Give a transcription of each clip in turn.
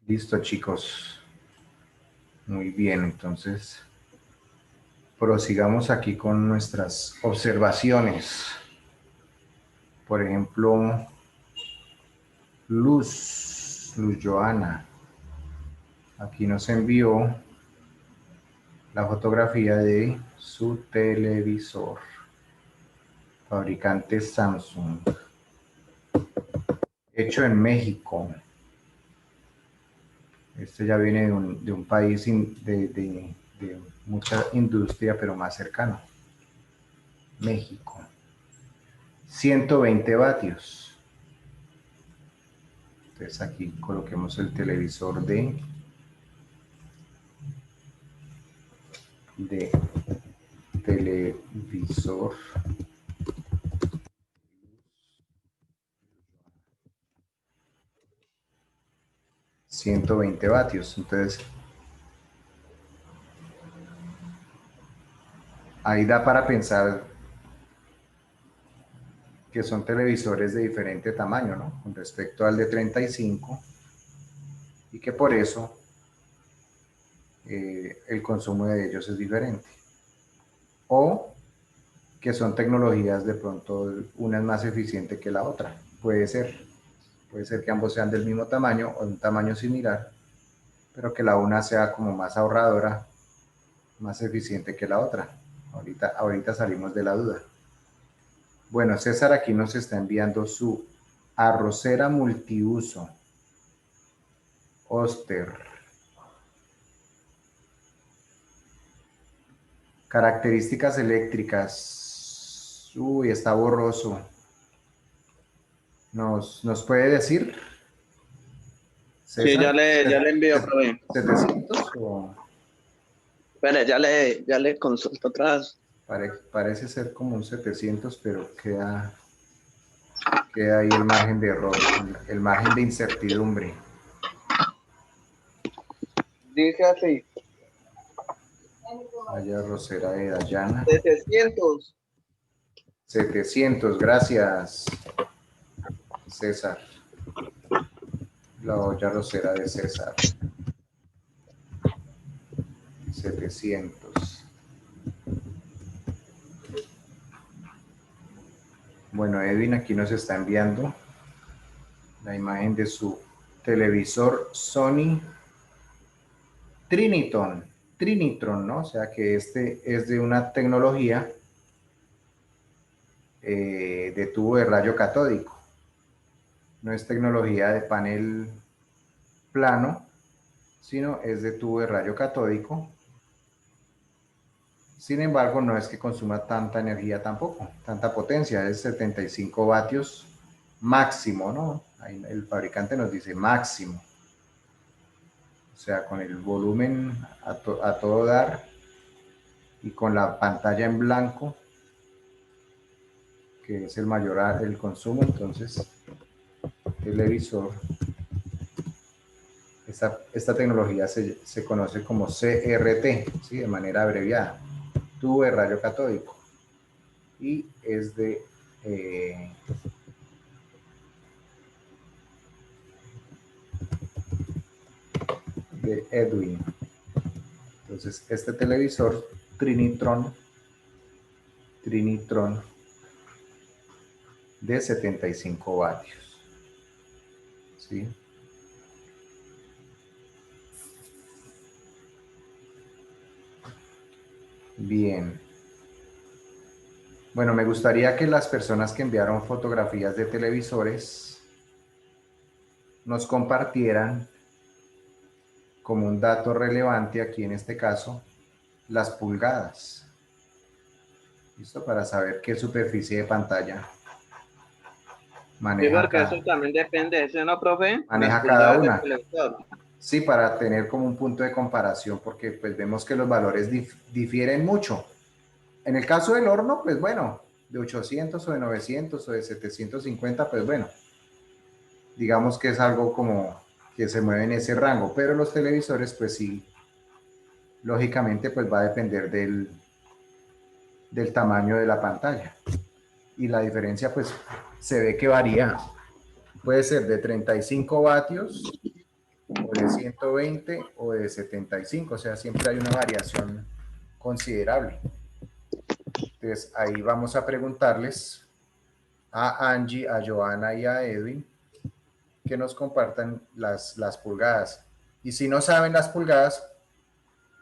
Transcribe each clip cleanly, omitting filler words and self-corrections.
Listo, chicos. Muy bien, entonces prosigamos aquí con nuestras observaciones. Por ejemplo, Luz Joana, aquí nos envió la fotografía de su televisor, fabricante Samsung, hecho en México. Este ya viene de un país de mucha industria, pero más cercano, México. 120 vatios. Entonces aquí coloquemos el televisor de televisor 120 vatios. Entonces ahí da para pensar que son televisores de diferente tamaño, ¿no? Con respecto al de 35 y que por eso el consumo de ellos es diferente. O que son tecnologías de pronto una es más eficiente que la otra. Puede ser que ambos sean del mismo tamaño o de un tamaño similar, pero que la una sea como más ahorradora, más eficiente que la otra. Ahorita salimos de la duda. Bueno, César aquí nos está enviando su arrocera multiuso Oster. Características eléctricas. Uy, está borroso. ¿Nos puede decir, Sí, César? ya le envío, profe. ¿700 o...? Espere, ya le consulto atrás. Parece ser como un 700, pero queda ahí el margen de error, el margen de incertidumbre. Dice así. Vaya Rosera de Dayana. 700. 700, gracias, César. La olla rosera de César. 700. Bueno, Edwin aquí nos está enviando la imagen de su televisor Sony Trinitron, ¿no? O sea que este es de una tecnología de tubo de rayo catódico. No es tecnología de panel plano, sino es de tubo de rayo catódico. Sin embargo, no es que consuma tanta energía tampoco, tanta potencia, es 75 vatios máximo, ¿no? Ahí el fabricante nos dice máximo. O sea, con el volumen a todo dar y con la pantalla en blanco, que es el mayor el consumo, entonces televisor. Esta tecnología se conoce como CRT, ¿sí? De manera abreviada, tubo de rayo catódico, y es de Edwin. Entonces, este televisor Trinitron de 75 vatios, ¿sí? Bien. Bueno, me gustaría que las personas que enviaron fotografías de televisores nos compartieran como un dato relevante aquí en este caso las pulgadas. ¿Listo? Para saber qué superficie de pantalla Sí, maneja porque eso también depende de eso, ¿no, profe? Las cada pulgadas del una. televisor. Sí, para tener como un punto de comparación, porque pues vemos que los valores difieren mucho. En el caso del horno, pues bueno, de 800 o de 900 o de 750, pues bueno, digamos que es algo como que se mueve en ese rango, pero los televisores, pues sí, lógicamente, pues va a depender del tamaño de la pantalla. Y la diferencia, pues, se ve que varía Puede ser de 35 vatios, o de 120, o de 75, o sea, siempre hay una variación considerable. Entonces, ahí vamos a preguntarles a Angie, a Joana y a Edwin que nos compartan las pulgadas. Y si no saben las pulgadas,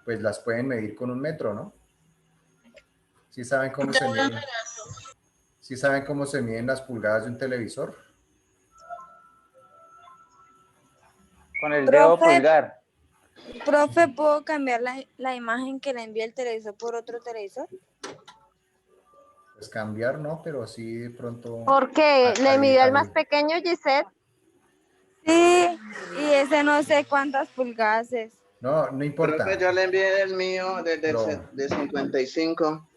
pues las pueden medir con un metro, ¿no? ¿Sí saben cómo se miden? ¿Sí saben cómo se miden las pulgadas de un televisor? Con el dedo pulgar. Profe, ¿puedo cambiar la imagen que le envía el televisor por otro televisor? Pues cambiar no, pero sí de pronto... ¿Por qué? ¿Le midió el más pequeño, Gisette? Sí, y ese no sé cuántas pulgadas es. No, no importa. Profe, yo le envié el mío de 55.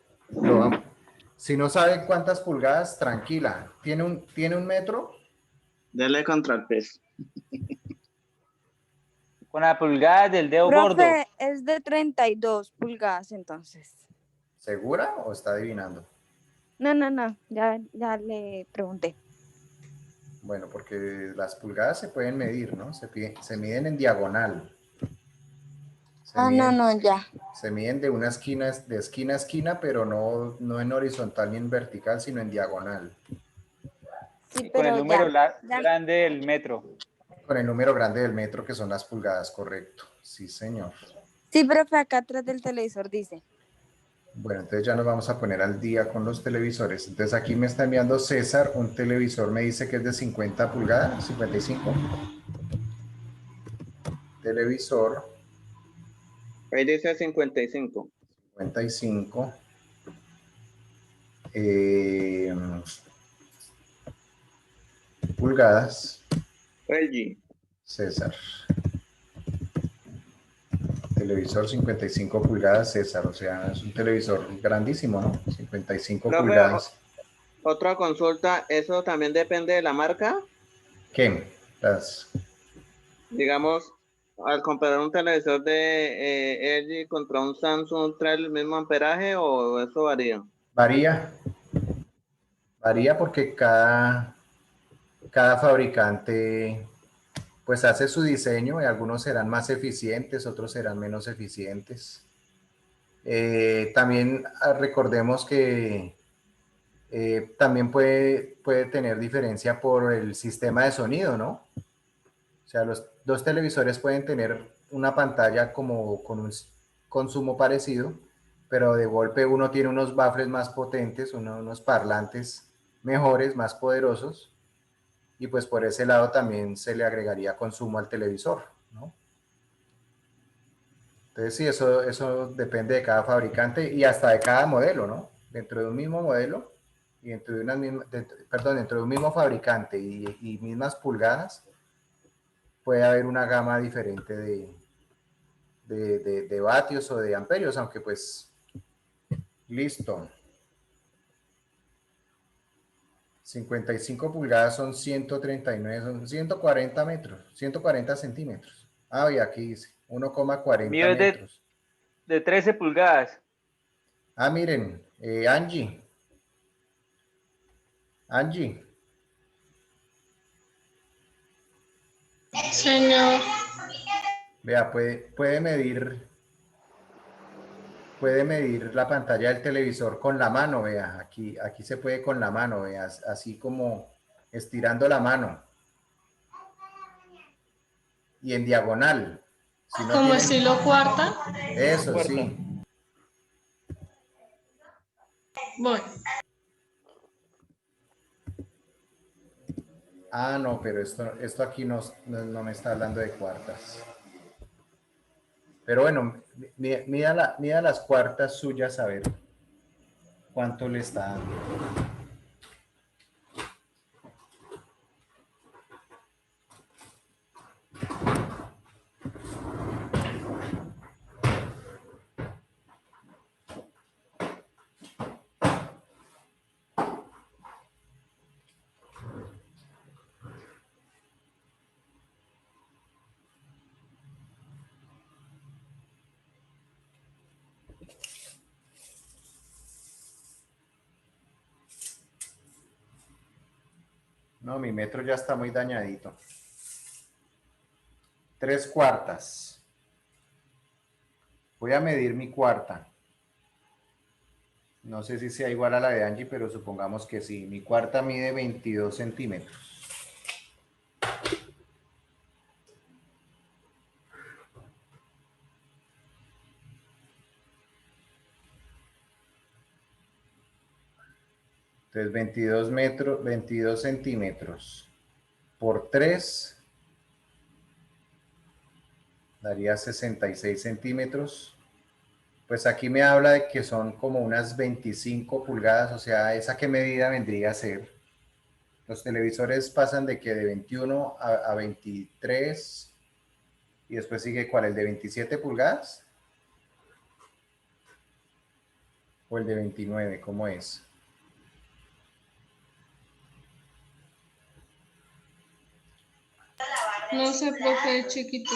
Si no sabe cuántas pulgadas, tranquila. ¿Tiene un metro? Dele contra el peso. Con la pulgada del dedo gordo. Profe, es de 32 pulgadas entonces. ¿Segura o está adivinando? No, ya le pregunté. Bueno, porque las pulgadas se pueden medir, ¿no? Se miden en diagonal. Ya. Se miden de esquina a esquina, pero no en horizontal ni en vertical, sino en diagonal. Sí, con el pero número ya. grande del metro. Con el número grande del metro, que son las pulgadas, correcto. Sí, señor. Sí, profe, acá atrás del televisor dice. Bueno, entonces ya nos vamos a poner al día con los televisores. Entonces aquí me está enviando César un televisor, me dice que es de 50 pulgadas, 55. Televisor. Ahí dice 55. 55. Pulgadas. LG. César. Televisor 55 pulgadas, César. O sea, es un televisor grandísimo, ¿no? 55 Profe, pulgadas. otra consulta, ¿eso también depende de la marca? ¿Qué? Digamos, al comparar un televisor de LG contra un Samsung, ¿trae el mismo amperaje o eso varía? Varía porque cada fabricante pues hace su diseño y algunos serán más eficientes, otros serán menos eficientes. También recordemos que también puede tener diferencia por el sistema de sonido, ¿no? O sea, los dos televisores pueden tener una pantalla como con un consumo parecido, pero de golpe uno tiene unos baffles más potentes, unos parlantes mejores, más poderosos, y pues por ese lado también se le agregaría consumo al televisor, ¿no? Entonces sí, eso depende de cada fabricante y hasta de cada modelo, ¿no? Dentro de un mismo modelo y dentro de un mismo fabricante y mismas pulgadas, puede haber una gama diferente de vatios o de amperios, aunque pues, listo. 55 pulgadas son 139, son 140 metros, 140 centímetros. Ah, y aquí dice 1,40 Mío es metros. de 13 pulgadas. Ah, miren, Angie. Señor. Vea, puede medir la pantalla del televisor con la mano, vea, aquí se puede con la mano, vea, así como estirando la mano. Y en diagonal. Si no Como tienen... estilo cuarta. Eso, Cuarta. sí. Voy. Ah, no, pero esto aquí no me está hablando de cuartas. Pero bueno, mida las cuartas suyas a ver cuánto le está dando. No, mi metro ya está muy dañadito. 3/4. Voy a medir mi cuarta. No sé si sea igual a la de Angie, pero supongamos que sí. Mi cuarta mide 22 centímetros. Entonces 22 centímetros por 3 daría 66 centímetros. Pues aquí me habla de que son como unas 25 pulgadas, o sea, ¿esa qué medida vendría a ser? Los televisores pasan de que de 21 a 23 y después sigue ¿cuál? ¿El de 27 pulgadas? ¿O el de 29? ¿Cómo es? No sé, profe, es chiquito.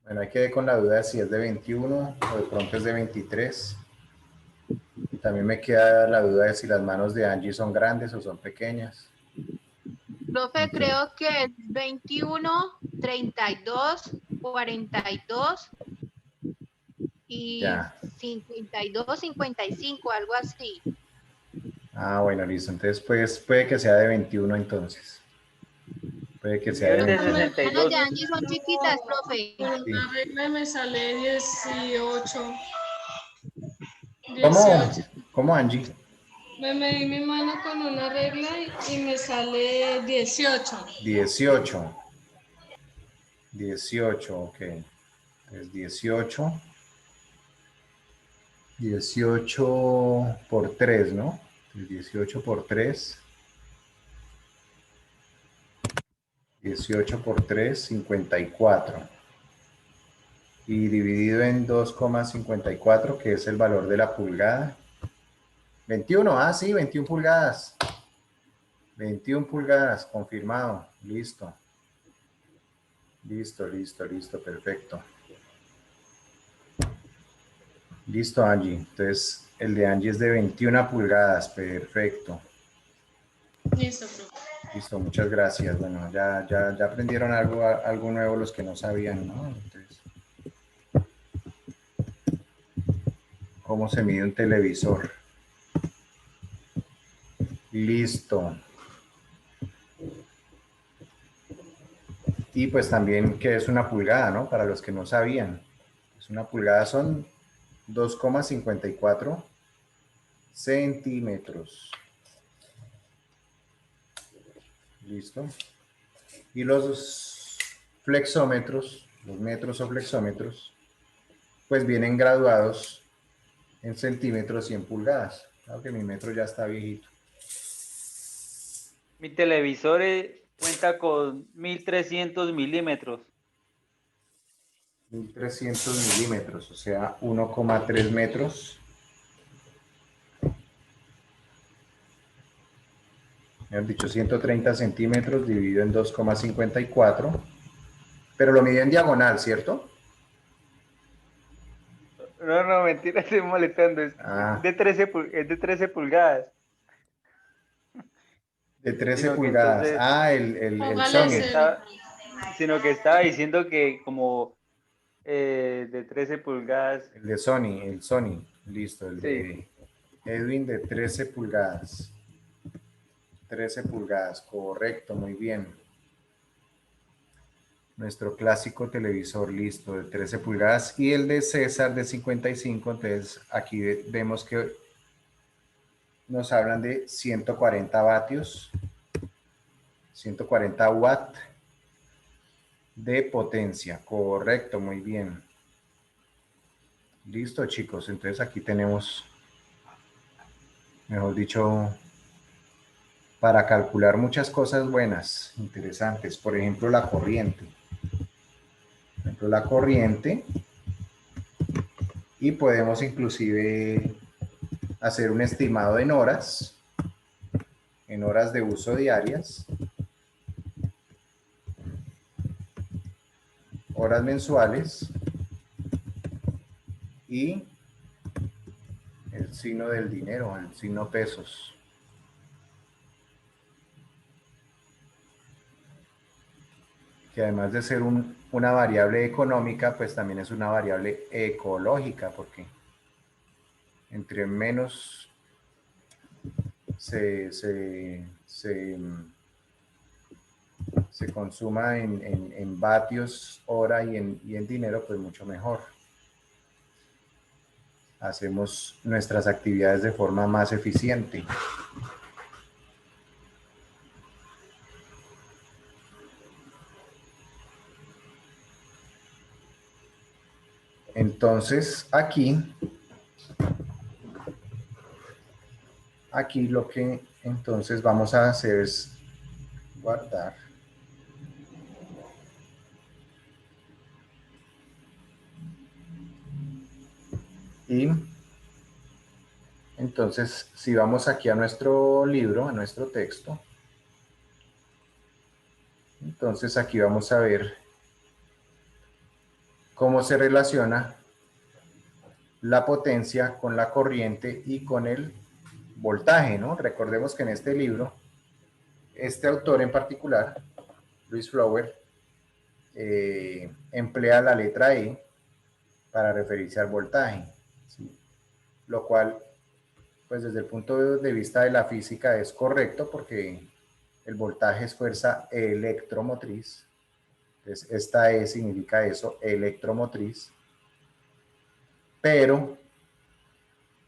Bueno, hay que ver con la duda de si es de 21 o de pronto es de 23. Y también me queda la duda de si las manos de Angie son grandes o son pequeñas. Profe, Ok. creo que es 21, 32, 42 y Ya. 52, 55, algo así. Ah, bueno, listo. Entonces pues, puede que sea de 21 entonces. Puede que El sea mío de es de 21. Las 62. de Angie son chiquitas, profe. Con Sí. una regla me sale 18. ¿Cómo? 18. ¿Cómo, Angie? Me medí mi mano con una regla y me sale 18. 18. 18, ok. Entonces 18 por 3, ¿no? 18 por 3. 18 por 3, 54. Y dividido en 2,54, que es el valor de la pulgada. 21, sí, 21 pulgadas. 21 pulgadas, confirmado. Listo. Listo, perfecto. Listo, Angie. Entonces, el de Angie es de 21 pulgadas, perfecto. Listo, profe. Listo, muchas gracias. Bueno, ya aprendieron algo nuevo los que no sabían, ¿no? Entonces, ¿cómo se mide un televisor? Listo. Y pues también qué es una pulgada, ¿no? Para los que no sabían. Pues una pulgada son 2,54 centímetros. Listo. Y los flexómetros, los metros o flexómetros, pues vienen graduados en centímetros y en pulgadas. Claro que mi metro ya está viejito. Mi televisor cuenta con 1300 milímetros. 1300 milímetros, o sea, 1,3 metros. Me han dicho 130 centímetros dividido en 2,54. Pero lo midió en diagonal, ¿cierto? No, mentira, estoy molestando. Es Ah, de 13, es de 13 pulgadas. de 13 Sino que pulgadas. entonces, Ah, el Póngale sino que Sony. 0. está, sino que estaba diciendo que como de 13 pulgadas. El de Sony, el Sony. Listo, el Sí. de Edwin de 13 pulgadas. 13 pulgadas, correcto, muy bien. Nuestro clásico televisor, listo, de 13 pulgadas. Y el de César de 55, entonces aquí vemos que nos hablan de 140 vatios, 140 watts de potencia. Correcto, muy bien. Listo, chicos. Entonces aquí tenemos, mejor dicho, para calcular muchas cosas buenas, interesantes. Por ejemplo, la corriente. Por ejemplo, la corriente. Y podemos inclusive hacer un estimado en horas de uso diarias, horas mensuales y el signo del dinero, el signo pesos. que además de ser una variable económica, pues también es una variable ecológica, porque entre menos se consuma en vatios hora y en dinero, pues mucho mejor. Hacemos nuestras actividades de forma más eficiente. Entonces, aquí lo que entonces vamos a hacer es guardar. Y entonces, si vamos aquí a nuestro libro, a nuestro texto, entonces aquí vamos a ver cómo se relaciona la potencia con la corriente y con el voltaje, ¿no? Recordemos que en este libro, este autor en particular, Luis Flower, emplea la letra E para referirse al voltaje, ¿sí? Lo cual, pues desde el punto de vista de la física es correcto porque el voltaje es fuerza electromotriz. Entonces, esta E significa eso, electromotriz. Pero,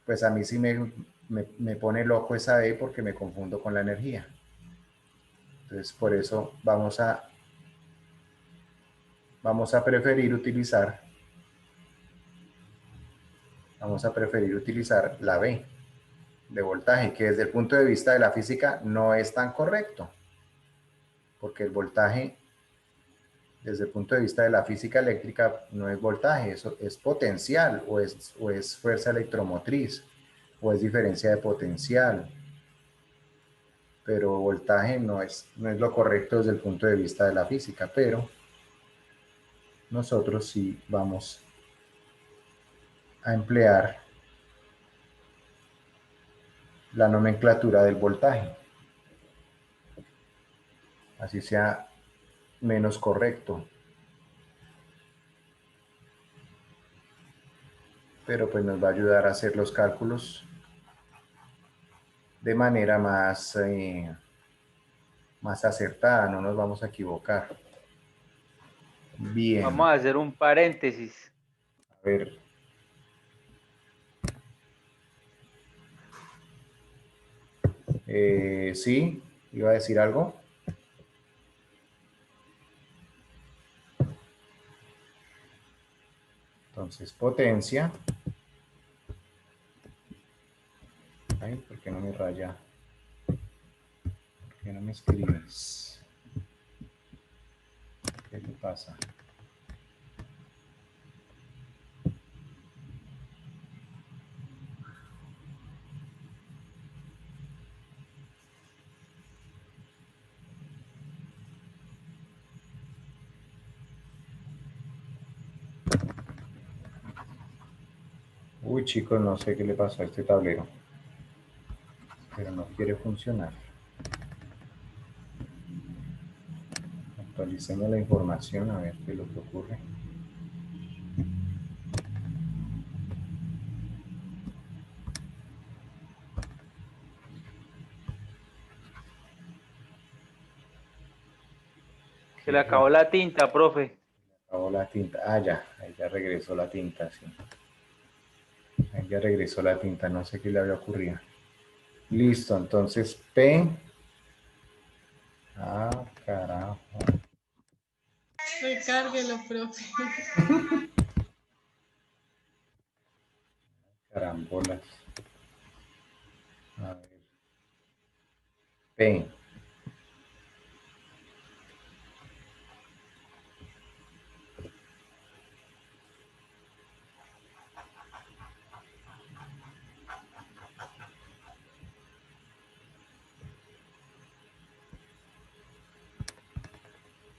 pues a mí sí me pone loco esa E porque me confundo con la energía. Entonces, por eso vamos a preferir utilizar la B de voltaje, que desde el punto de vista de la física no es tan correcto, porque el voltaje, desde el punto de vista de la física eléctrica, no es voltaje, eso es potencial, o es fuerza electromotriz, o es diferencia de potencial, pero voltaje no es lo correcto desde el punto de vista de la física, pero nosotros sí vamos a emplear la nomenclatura del voltaje, así sea menos correcto, pero pues nos va a ayudar a hacer los cálculos de manera más acertada, no nos vamos a equivocar. Bien. Vamos a hacer un paréntesis. A ver. Sí, iba a decir algo. Entonces, potencia. Ay, ¿por qué no me raya? ¿Por qué no me escribes? ¿Qué te pasa? Uy, chicos, no sé qué le pasó a este tablero, pero no quiere funcionar. Actualicemos la información a ver qué es lo que ocurre. Se le acabó la tinta, profe. Acabó la tinta. Ah, ya, ahí ya regresó la tinta, sí. Ahí ya regresó la tinta, no sé qué le había ocurrido. Listo, entonces P. Ah, carajo. Recárguelo, profe. Carambolas. A ver. P.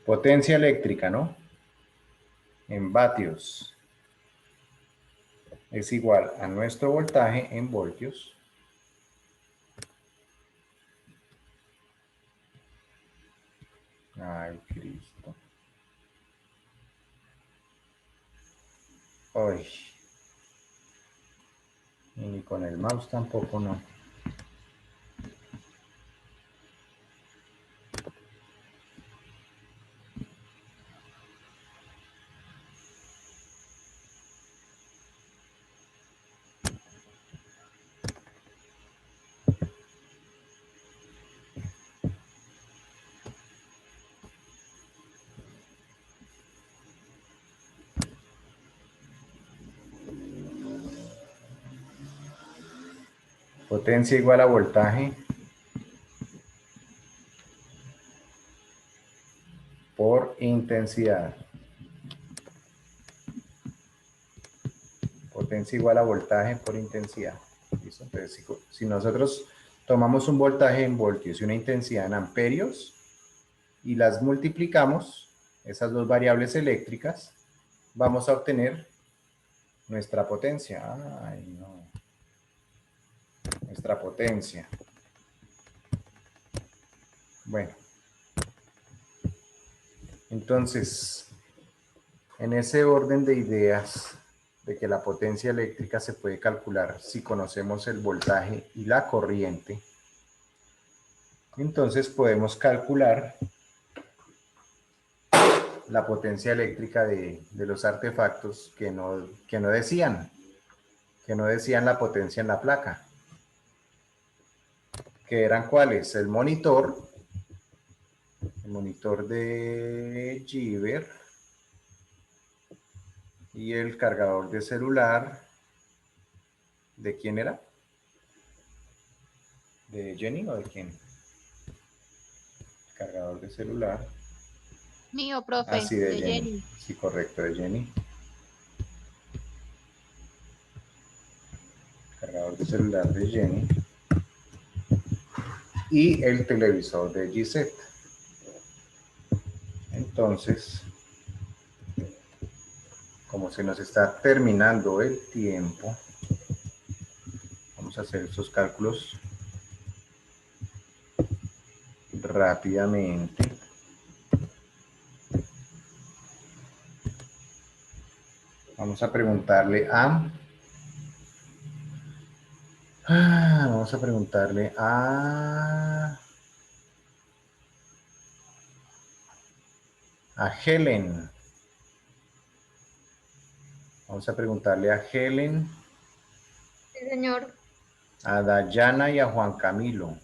Potencia eléctrica, ¿no? En vatios. Es igual a nuestro voltaje en voltios. Ay, Cristo. Ay. Y ni con el mouse tampoco, no. Potencia igual a voltaje por intensidad. Potencia igual a voltaje por intensidad. ¿Listo? Entonces, si nosotros tomamos un voltaje en voltios y una intensidad en amperios y las multiplicamos, esas dos variables eléctricas, vamos a obtener nuestra potencia. Ay, no. Nuestra potencia. Bueno. Entonces, en ese orden de ideas de que la potencia eléctrica se puede calcular si conocemos el voltaje y la corriente, entonces podemos calcular la potencia eléctrica de los artefactos que no decían la potencia en la placa. ¿Que eran cuáles? El monitor de Giver y el cargador de celular. ¿De quién era? ¿De Jenny o de quién? Cargador de celular. Mío, profe, Ah, sí, de de Jenny. Jenny. Sí, correcto, de Jenny. Cargador de celular de Jenny. Y el televisor de Gisette. Entonces, como se nos está terminando el tiempo, vamos a hacer estos cálculos rápidamente. Vamos a preguntarle a Helen. Vamos a preguntarle a Helen, Sí, señor. a Dayana y a Juan Camilo.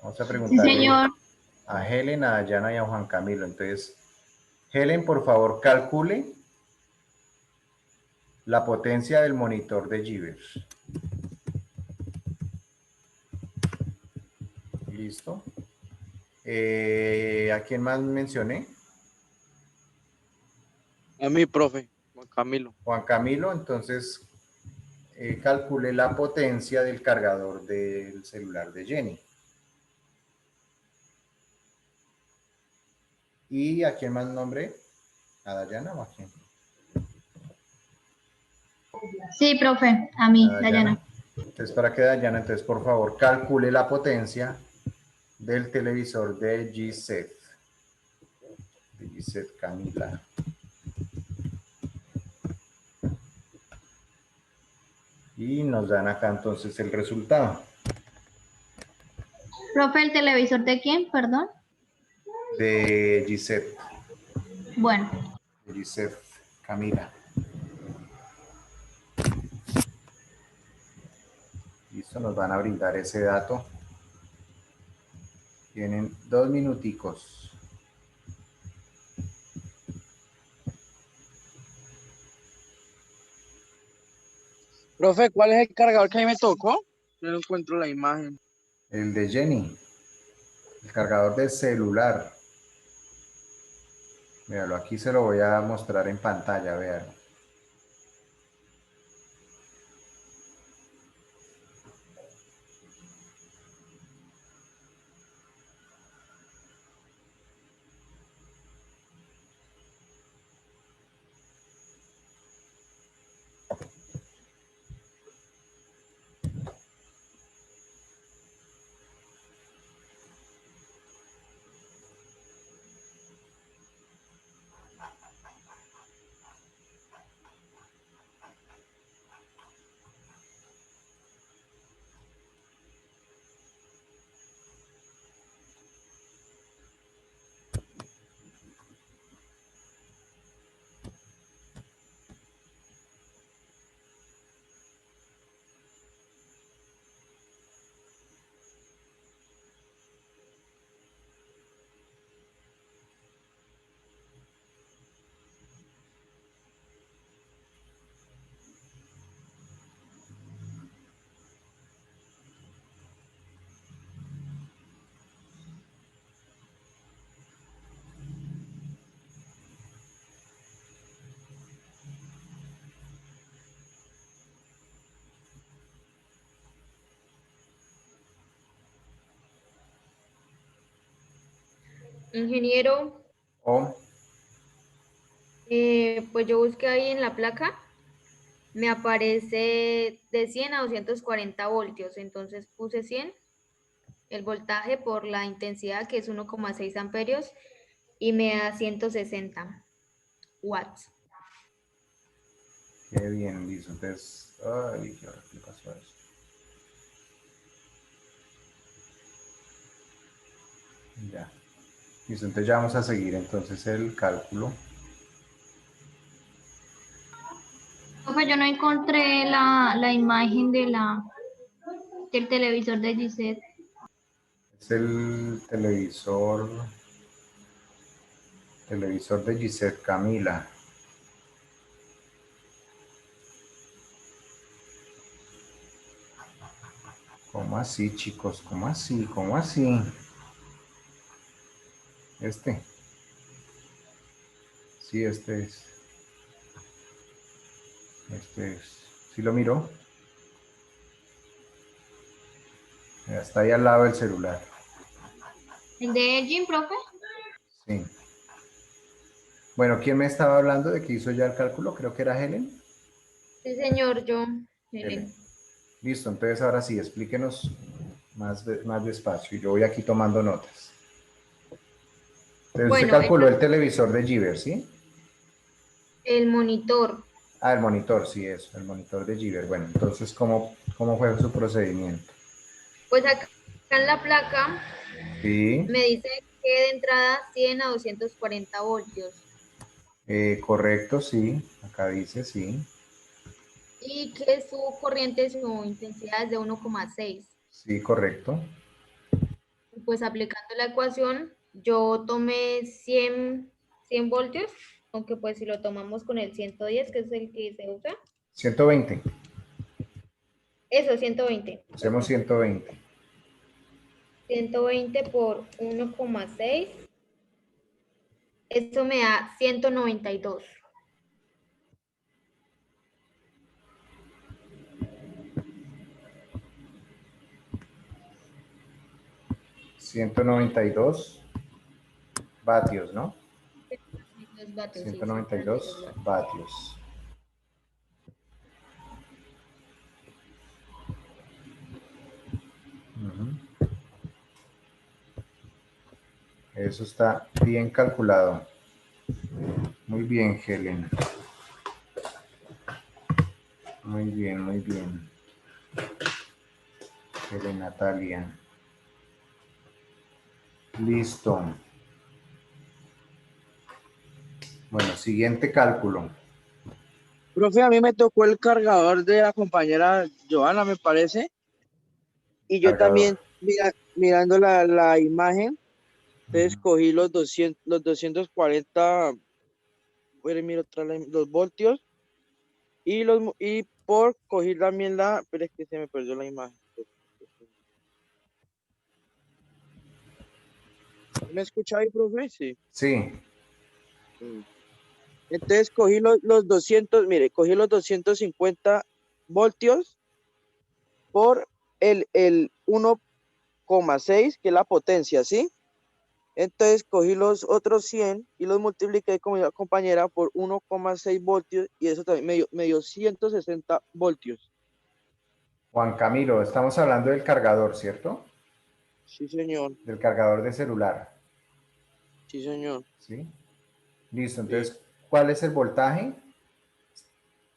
Vamos a preguntarle a Helen, a Dayana y a Juan Camilo. Entonces, Helen, por favor, calcule la potencia del monitor de Giver. Listo. ¿A quién más mencioné? A mí, profe, Juan Camilo. Juan Camilo, entonces calcule la potencia del cargador del celular de Jenny. ¿Y a quién más nombré? ¿A Dayana o a quién? Sí, profe, a mí, A Dayana. Entonces, para que Dayana, entonces, por favor, calcule la potencia del televisor de Gisette. De Gisette Camila. Y nos dan acá entonces el resultado. Profe, ¿el televisor de quién? Perdón. De Gisette. Bueno. De Gisette Camila. Listo, nos van a brindar ese dato. Tienen 2 minuticos. Profe, ¿cuál es el cargador que a mí me tocó? Yo no encuentro la imagen. El de Jenny. El cargador de celular. Míralo, aquí se lo voy a mostrar en pantalla, véanlo. Ingeniero, O pues yo busqué ahí en la placa, me aparece de 100 a 240 voltios, entonces puse 100, el voltaje por la intensidad que es 1,6 amperios y me da 160 watts. qué bien, listo. Entonces, ay, ¿qué le pasó a eso? Ya. Listo, entonces ya vamos a seguir entonces el cálculo. Profe, yo no encontré la imagen del televisor de Gisette. Es el televisor de Gisette Camila. ¿Cómo así, chicos? ¿Cómo así? ¿Cómo así? Este. Sí, este es. Este es. ¿Sí lo miró? Está ahí al lado del celular. ¿El de Elgin, profe? Sí. Bueno, ¿quién me estaba hablando de que hizo ya el cálculo? Creo que era Helen. Sí, señor, yo. Helen. Listo, entonces ahora sí, explíquenos más despacio. Yo voy aquí tomando notas. Entonces Bueno, usted calculó el televisor de Giver, ¿sí? el monitor. Ah, el monitor, sí, eso, el monitor de Giver. Bueno, entonces, ¿cómo fue su procedimiento? Pues acá en la placa Sí, me dice que de entrada 100 a 240 voltios correcto, sí, acá dice, sí, y que su corriente, su intensidad es de 1,6. sí, correcto. Pues aplicando la ecuación, yo tomé 100 voltios, aunque pues si lo tomamos con el 110, que es el que se usa, 120, eso, 120. usemos 120. 120 por 1,6, eso me da 192. 192 vatios, ¿no? 192 192 vatios. Ujú. Eso está bien calculado. Muy bien, Helen. Muy bien, muy bien. Helen Natalia. Listo. Bueno, siguiente cálculo. Profe, a mí me tocó el cargador de la compañera Joana, me parece. Y yo Cargador. también, mirando la imagen, entonces cogí los 240, miro otra los voltios, y por cogí también pero es que se me perdió la imagen. ¿Me escucha ahí, profe? Sí. Sí, Entonces cogí los 200, mire, cogí los 250 voltios por el 1,6, que es la potencia, ¿sí? Entonces cogí los otros 100 y los multipliqué con mi compañera por 1,6 voltios y eso también me dio 160 voltios. Juan Camilo, estamos hablando del cargador, ¿cierto? Sí, señor. Del cargador de celular. Sí, señor. ¿Sí? Listo, entonces, ¿cuál es el voltaje?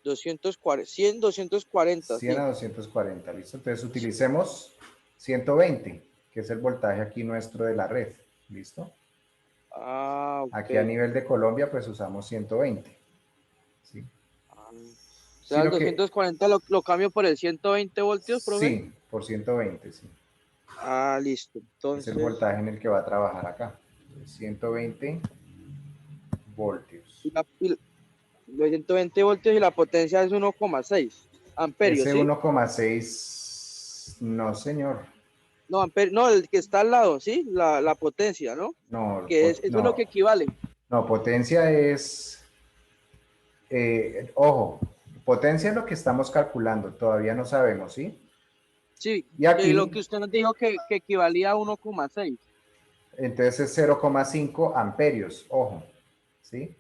240, 100, 240. 100 sí. a 240, ¿listo? Entonces utilicemos 120, que es el voltaje aquí nuestro de la red, ¿listo? Ah, ok. Aquí a nivel de Colombia, pues usamos 120, ¿sí? O sea, el 240 lo cambio por el 120 voltios, profe. Sí, por 120, sí. Ah, listo. Entonces, Es el voltaje en el que va a trabajar acá. 120 voltios. los 120 voltios y la potencia es 1,6 amperios, Ese ¿sí? 1,6, no señor. No, no, el que está al lado, ¿sí? La potencia, ¿no? No, Que eso es lo que equivale. No, potencia es, ojo, potencia es lo que estamos calculando, todavía no sabemos, ¿sí? Sí, Y aquí, lo que usted nos dijo que equivalía a 1,6. Entonces es 0,5 amperios, ojo, ¿sí?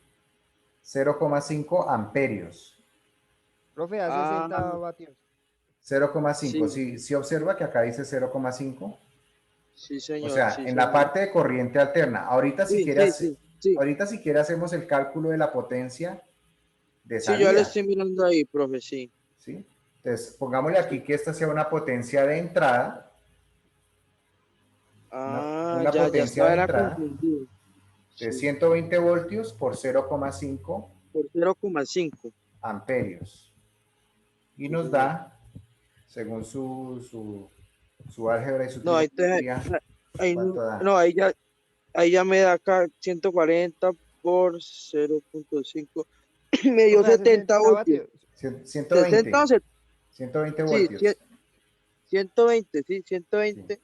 0,5 amperios. Profe, a 60 vatios. 0,5, Sí. sí observa que acá dice 0,5. Sí, O señor. sea, Sí, en la señor. parte de corriente alterna. Ahorita si Sí, quiere, sí. ahorita si quiere hacemos el cálculo de la potencia de Sí, yo ya lo salida, estoy mirando ahí, profe, sí. ¿sí? Entonces, pongámosle aquí que esta sea una potencia de entrada, una Ya potencia estaba, de era entrada confundido. de Sí, 120 voltios por 0,5 por 0,5. amperios. Y Sí, nos señor. da, según su álgebra y su No, trigonometría, ahí ¿cuánto da? no, ahí ya me da acá 140 por 0,5. Me dio Profe, a 70 60 voltios. vatios. 60 o 120, 120 sí, voltios. 120, sí, Sí. 120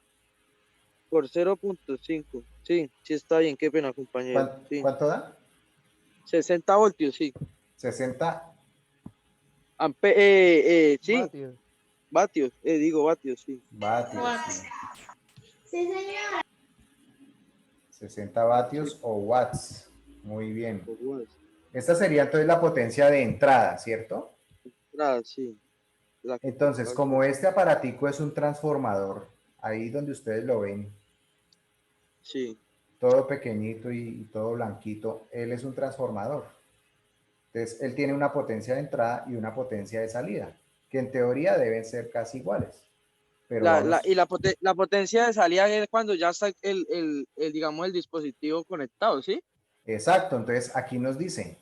por 0,5. Sí, sí está bien, qué pena, compañero. Sí, ¿Cuánto da? 60 voltios, sí. 60 Sí, Vatios. vatios, digo vatios, sí. vatios. Watts. Sí. Sí, señor. 60 vatios o watts. Muy bien. Por watts. Esta sería entonces la potencia de entrada, ¿cierto? Sí. La que Entonces, tocaba como hacer. este aparatico es un transformador, ahí donde ustedes lo ven, Sí. todo pequeñito y todo blanquito, él es un transformador. Entonces, él tiene una potencia de entrada y una potencia de salida, que en teoría deben ser casi iguales. Pero vamos, La potencia de salida es cuando ya está digamos, el dispositivo conectado, ¿sí? exacto, entonces aquí nos dice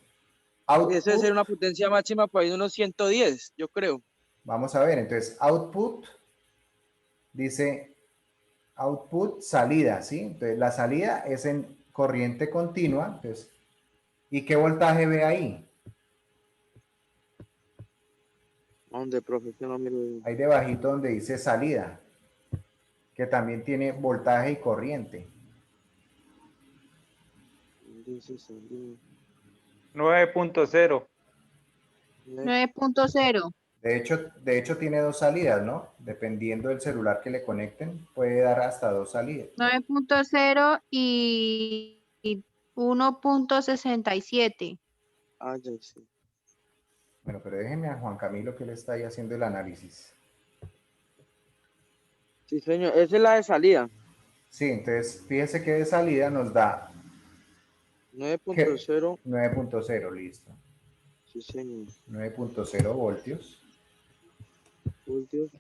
Esa debe ser output, una potencia máxima por ahí de unos 110, yo creo. vamos a ver, entonces output dice output salida, ¿sí? Entonces la salida es en corriente continua, entonces, ¿y qué voltaje ve ahí? ¿Dónde, profe? Yo no miro bien. Ahí debajito donde dice salida, que también tiene voltaje y corriente. Dice salida. 9.0. 9.0. De hecho tiene dos salidas, ¿no? Dependiendo del celular que le conecten, puede dar hasta dos salidas. 9.0 y 1.67. Ya sí. Bueno, pero déjenme a Juan Camilo que le está ahí haciendo el análisis. Sí, señor. Esa es la de salida. Sí, entonces fíjense que de salida nos da 9.0. 9.0, listo. Sí, señor. 9.0 voltios. Voltios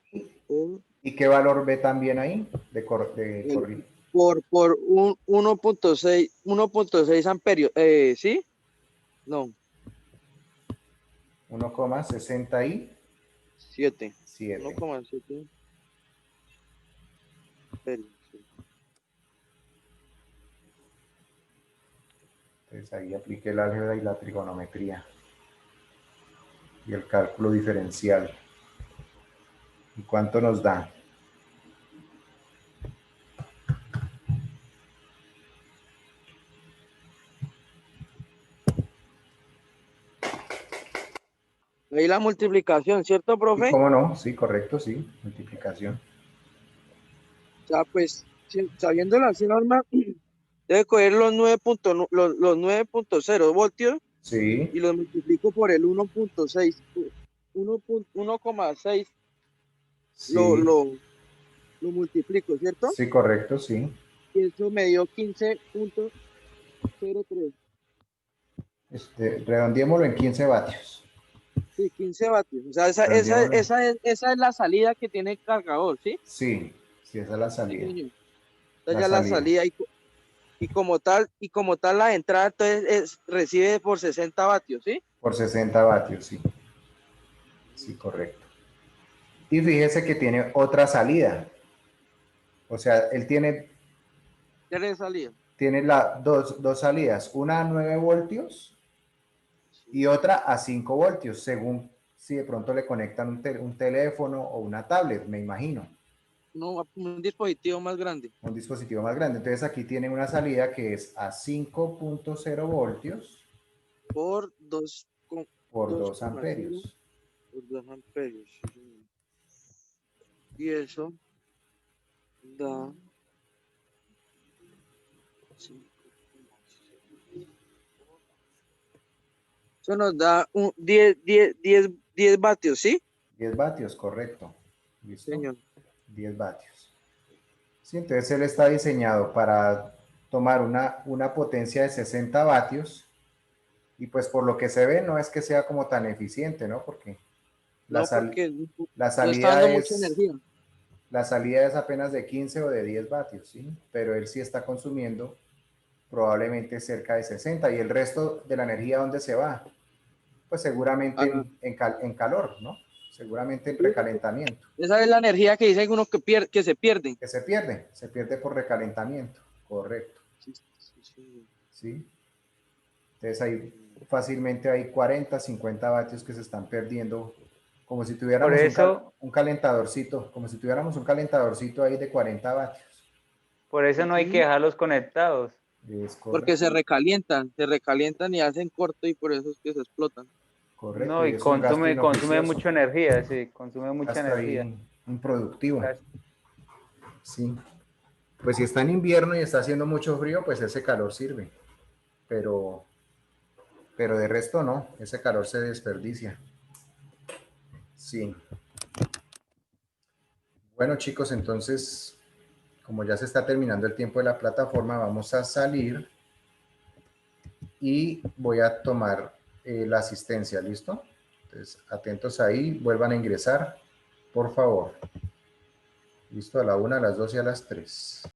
por ¿Y qué valor ve también ahí de corriente? por 1.6 amperios. ¿Sí? No, 1,67. 7. 1,7 amperios. Sí. Entonces ahí apliqué el álgebra y la trigonometría y el cálculo diferencial. ¿Y cuánto nos da? Ahí la multiplicación, ¿cierto, ¿Y profe? cómo no? Sí, correcto, sí, multiplicación. O sea, pues, sabiendo la norma, debe coger los 9.0 voltios Sí, y los multiplico por el 1.6. 1,6 lo, sí, lo, lo multiplico, ¿cierto? sí, correcto, sí. Y eso me dio 15.03. Redondeémoslo en 15 vatios. Sí, 15 vatios. O sea, Redondeémoslo. esa es la salida que tiene el cargador, ¿sí? Sí, sí, esa es la Sí, salida. señor. Esa La ya es la salida. salida. Y como tal la entrada entonces recibe por 60 vatios, ¿sí? Por 60 vatios, sí. Sí, correcto. Y fíjese que tiene otra salida. O sea, él tiene ¿Qué salida? dos salidas. Una a 9 voltios y otra a 5 voltios, según si de pronto le conectan un teléfono o una tablet, me imagino. No, un dispositivo más grande. Un dispositivo más grande. Entonces aquí tiene una salida que es a 5.0 voltios Por 2, por 2 2,0 amperios. por 2 amperios. Sí, señor. Y eso da Eso nos da 10 vatios, ¿sí? 10 vatios, correcto. ¿Listo? Señor. 10 vatios. Sí, entonces él está diseñado para tomar una potencia de 60 vatios y pues por lo que se ve no es que sea como tan eficiente, ¿no? Porque No, porque la no está salida dando mucha energía. la salida es apenas de 15 o de 10 vatios, ¿sí? Pero él sí está consumiendo probablemente cerca de 60 y el resto de la energía, ¿dónde se va? Pues seguramente en calor, ¿no? Seguramente en recalentamiento. Esa es la energía que dicen uno que se pierde. Que se pierde por recalentamiento, correcto. ¿Sí? Entonces ahí fácilmente hay 40, 50 vatios que se están perdiendo, como si tuviéramos Por eso, un calentadorcito, como si tuviéramos un calentadorcito ahí de 40 vatios. por eso no hay que dejarlos conectados. Es Porque correcto, se recalientan y hacen corto y por eso es que se explotan. correcto. No, y es un gasto consume inoficioso, mucha energía, sí, consume mucha gasto energía. ahí improductivo. Gas- Sí. Pues si está en invierno y está haciendo mucho frío, pues ese calor sirve. Pero de resto no, ese calor se desperdicia. Sí. Bueno, chicos, entonces, como ya se está terminando el tiempo de la plataforma, vamos a salir y voy a tomar la asistencia, ¿listo? Entonces, atentos ahí, vuelvan a ingresar, por favor. Listo, a la 1, a las 2 y a las 3.